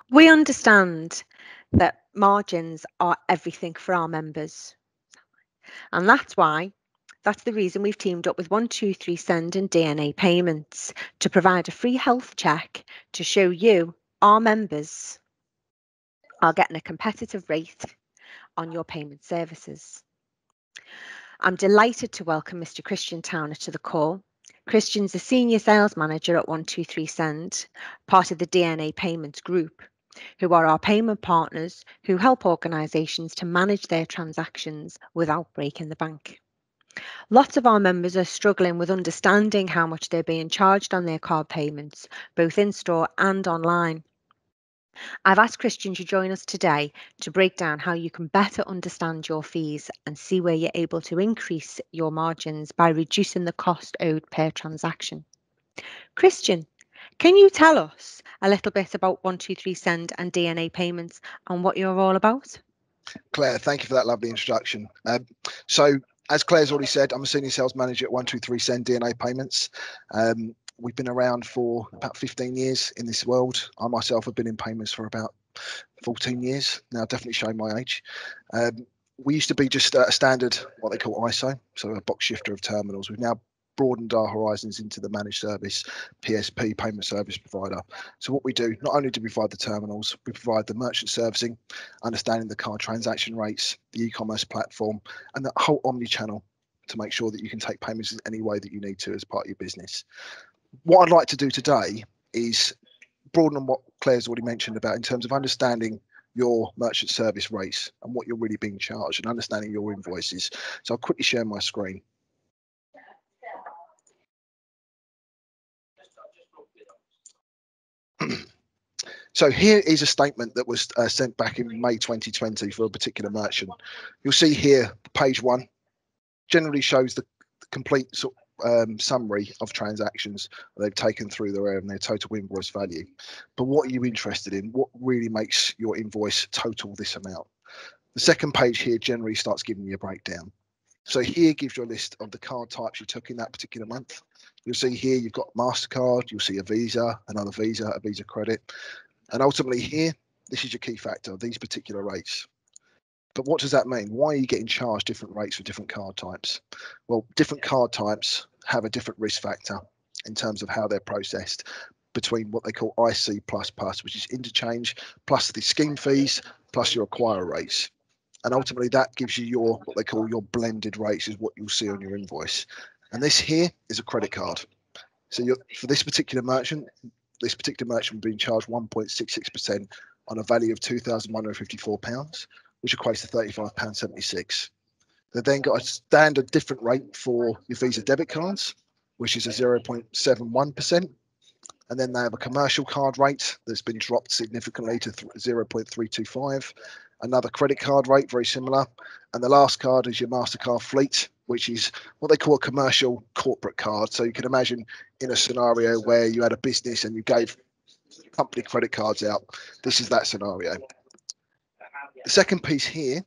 We understand that margins are everything for our members, and that's the reason we've teamed up with 123Send and DNA Payments to provide a free health check to show you, our members, are getting a competitive rate on your payment services. I'm delighted to welcome Mr. Christian Towner to the call. Christian's a senior sales manager at 123Send, part of the DNA Payments Group, who are our payment partners who help organisations to manage their transactions without breaking the bank. Lots of our members are struggling with understanding how much they're being charged on their card payments, both in store and online. I've asked Christian to join us today to break down how you can better understand your fees and see where you're able to increase your margins by reducing the cost owed per transaction. Christian, can you tell us a little bit about 123Send and DNA Payments and what you're all about? Claire, thank you for that lovely introduction. So, as Claire's already said, I'm a senior sales manager at 123Send DNA Payments. We've been around for about 15 years in this world. I myself have been in payments for about 14 years, now definitely showing my age. We used to be just a standard, what they call ISO, so a box shifter of terminals. We've now broadened our horizons into the managed service, PSP, payment service provider. So what we do, not only do we provide the terminals, we provide the merchant servicing, understanding the card transaction rates, the e-commerce platform, and the whole omni-channel to make sure that you can take payments in any way that you need to as part of your business. What I'd like to do today is broaden on what Claire's already mentioned about in terms of understanding your merchant service rates and what you're really being charged and understanding your invoices. So I'll quickly share my screen. So here is a statement that was sent back in May 2020 for a particular merchant. You'll see here, page 1 generally shows the complete summary of transactions they've taken through their total invoice value. But what are you interested in? What really makes your invoice total this amount? The second page here generally starts giving you a breakdown. So here gives you a list of the card types you took in that particular month. You'll see here you've got MasterCard, you'll see a Visa, another Visa, a Visa Credit. And ultimately here, this is your key factor, these particular rates. But what does that mean? Why are you getting charged different rates for different card types? Well, different card types have a different risk factor in terms of how they're processed between what they call IC++, which is interchange, plus the scheme fees, plus your acquirer rates. And ultimately that gives you your, what they call your blended rates is what you'll see on your invoice. And this here is a credit card. So for this particular merchant being charged 1.66% on a value of £2,154, which equates to £35.76. They've then got a standard different rate for your Visa debit cards, which is a 0.71%. And then they have a commercial card rate that's been dropped significantly to 0.325. Another credit card rate, very similar. And the last card is your MasterCard Fleet, which is what they call a commercial corporate card. So you can imagine in a scenario where you had a business and you gave company credit cards out, this is that scenario. The second piece here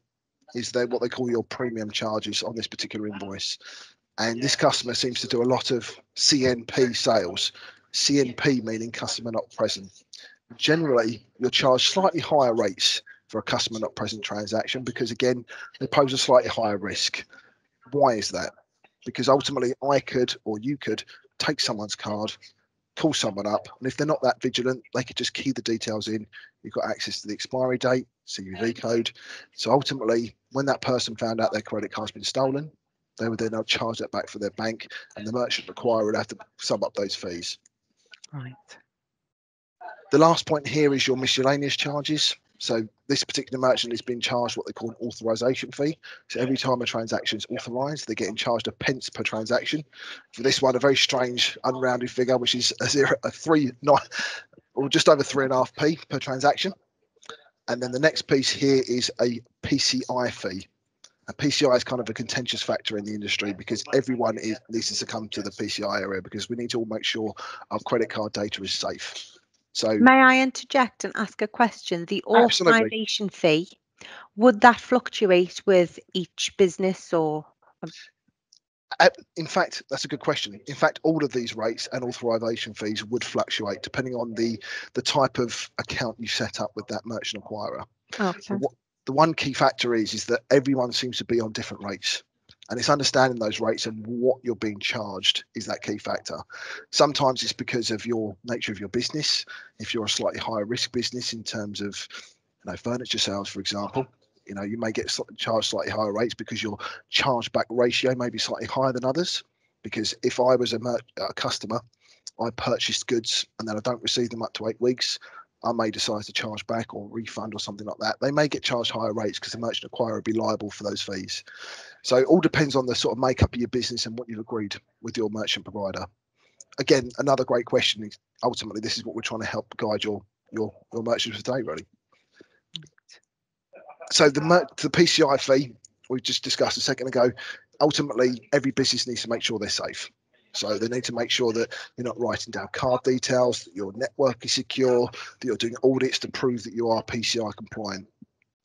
is what they call your premium charges on this particular invoice. And this customer seems to do a lot of CNP sales. CNP meaning customer not present. Generally, you're charged slightly higher rates for a customer not present transaction because, again, they pose a slightly higher risk. Why is that? Because ultimately, I could or you could take someone's card, call someone up, and if they're not that vigilant, they could just key the details in. You've got access to the expiry date, CVV code. So ultimately, when that person found out their credit card's been stolen, they would then charge that back for their bank, and the merchant acquirer would have to sum up those fees. Right. The last point here is your miscellaneous charges. So this particular merchant is being charged what they call an authorization fee. So every time a transaction is authorized, they're getting charged a pence per transaction. For this one, a very strange unrounded figure, which is just over 3.5p per transaction. And then the next piece here is a PCI fee. A PCI is kind of a contentious factor in the industry because everyone needs to succumb to the PCI area because we need to all make sure our credit card data is safe. So, may I interject and ask a question? The absolutely. authorization fee, would that fluctuate with each business or? In fact, that's a good question. In fact, all of these rates and authorization fees would fluctuate depending on the type of account you set up with that merchant acquirer. Okay. The one key factor is that everyone seems to be on different rates, and it's understanding those rates and what you're being charged is that key factor. Sometimes it's because of your nature of your business. If you're a slightly higher risk business in terms of furniture sales, for example, you may get charged slightly higher rates because your chargeback ratio may be slightly higher than others. Because if I was a customer, I purchased goods and then I don't receive them up to 8 weeks, I may decide to charge back or refund or something like that. They may get charged higher rates because the merchant acquirer would be liable for those fees. So it all depends on the sort of makeup of your business and what you've agreed with your merchant provider. Again, another great question is ultimately this is what we're trying to help guide your merchants today, really. So the PCI fee we just discussed a second ago, ultimately every business needs to make sure they're safe. So they need to make sure that you're not writing down card details, that your network is secure, that you're doing audits to prove that you are PCI compliant.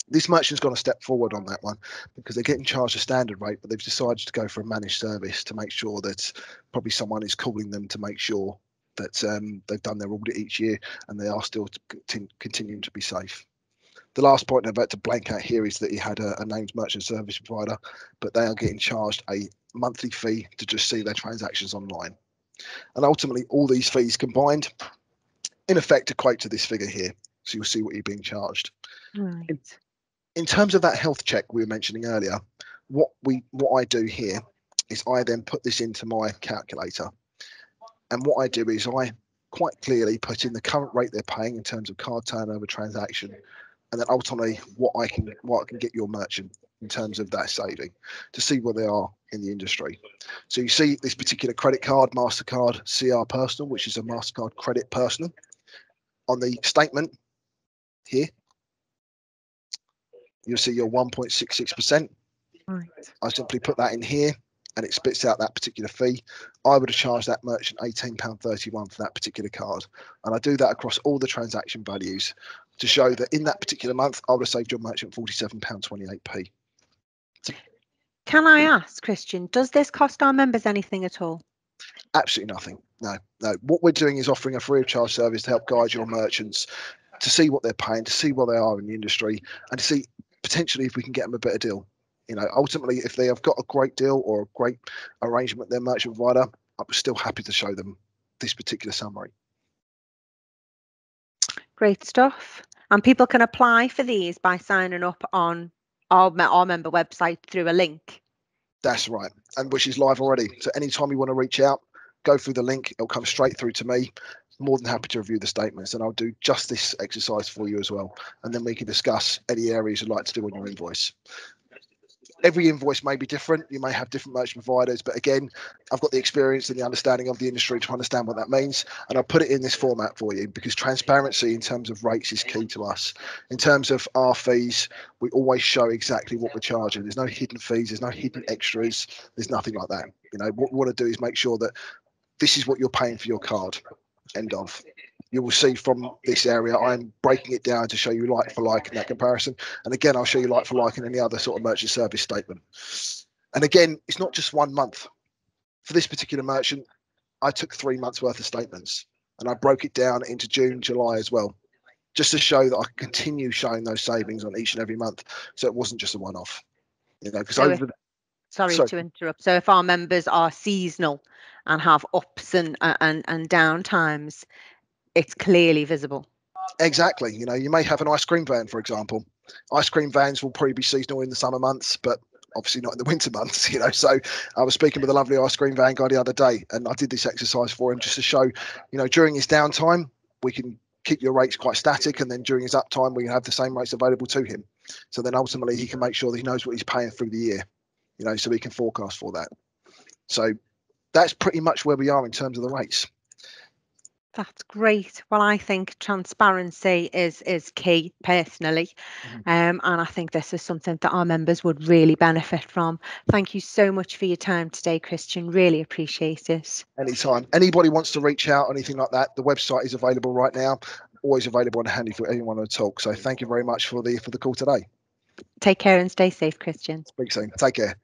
This merchant's gone a step forward on that one because they're getting charged a standard rate, but they've decided to go for a managed service to make sure that probably someone is calling them to make sure that they've done their audit each year and they are still continuing to be safe. The last point I'm about to blank out here is that he had a named merchant service provider, but they are getting charged a monthly fee to just see their transactions online. And ultimately, all these fees combined, in effect, equate to this figure here. So you'll see what you're being charged. Right. In terms of that health check we were mentioning earlier, what I do here is I then put this into my calculator. And what I do is I quite clearly put in the current rate they're paying in terms of card turnover transaction, and then ultimately what I can get your merchant in terms of that saving to see where they are in the industry. So you see this particular credit card, MasterCard CR Personal, which is a MasterCard Credit Personal. On the statement here, you'll see your 1.66%. Right. I simply put that in here and it spits out that particular fee. I would have charged that merchant £18.31 for that particular card. And I do that across all the transaction values to show that in that particular month, I would have saved your merchant £47.28p. Can I ask, Christian, does this cost our members anything at all? Absolutely nothing. No. What we're doing is offering a free of charge service to help guide your merchants to see what they're paying, to see where they are in the industry, and to see potentially if we can get them a better deal. Ultimately, if they have got a great deal or a great arrangement with their merchant provider, I'm still happy to show them this particular summary. Great stuff. And people can apply for these by signing up on our member website through a link. That's right, and which is live already. So anytime you want to reach out, go through the link. It'll come straight through to me. More than happy to review the statements, and I'll do just this exercise for you as well. And then we can discuss any areas you'd like to do on your invoice. Every invoice may be different. You may have different merchant providers, but again, I've got the experience and the understanding of the industry to understand what that means. And I'll put it in this format for you because transparency in terms of rates is key to us. In terms of our fees, we always show exactly what we're charging. There's no hidden fees. There's no hidden extras. There's nothing like that. What we want to do is make sure that this is what you're paying for your card. End of. You will see from this area, I'm breaking it down to show you like for like in that comparison. And again, I'll show you like for like in any other sort of merchant service statement. And again, it's not just 1 month. For this particular merchant, I took 3 months worth of statements and I broke it down into June, July as well, just to show that I can continue showing those savings on each and every month. So it wasn't just a one-off, because Sorry to interrupt. So if our members are seasonal and have ups and down times, it's clearly visible. Exactly. You may have an ice cream van, for example. Ice cream vans will probably be seasonal in the summer months, but obviously not in the winter months, So I was speaking with a lovely ice cream van guy the other day, and I did this exercise for him just to show, during his downtime, we can keep your rates quite static, and then during his uptime, we can have the same rates available to him. So then ultimately he can make sure that he knows what he's paying through the year, so he can forecast for that. So that's pretty much where we are in terms of the rates. That's great. Well, I think transparency is key personally. And I think this is something that our members would really benefit from. Thank you so much for your time today, Christian. Really appreciate it. Anytime. Anybody wants to reach out, anything like that, the website is available right now. Always available and handy for anyone to talk. So thank you very much for the call today. Take care and stay safe, Christian. Speak soon. Take care.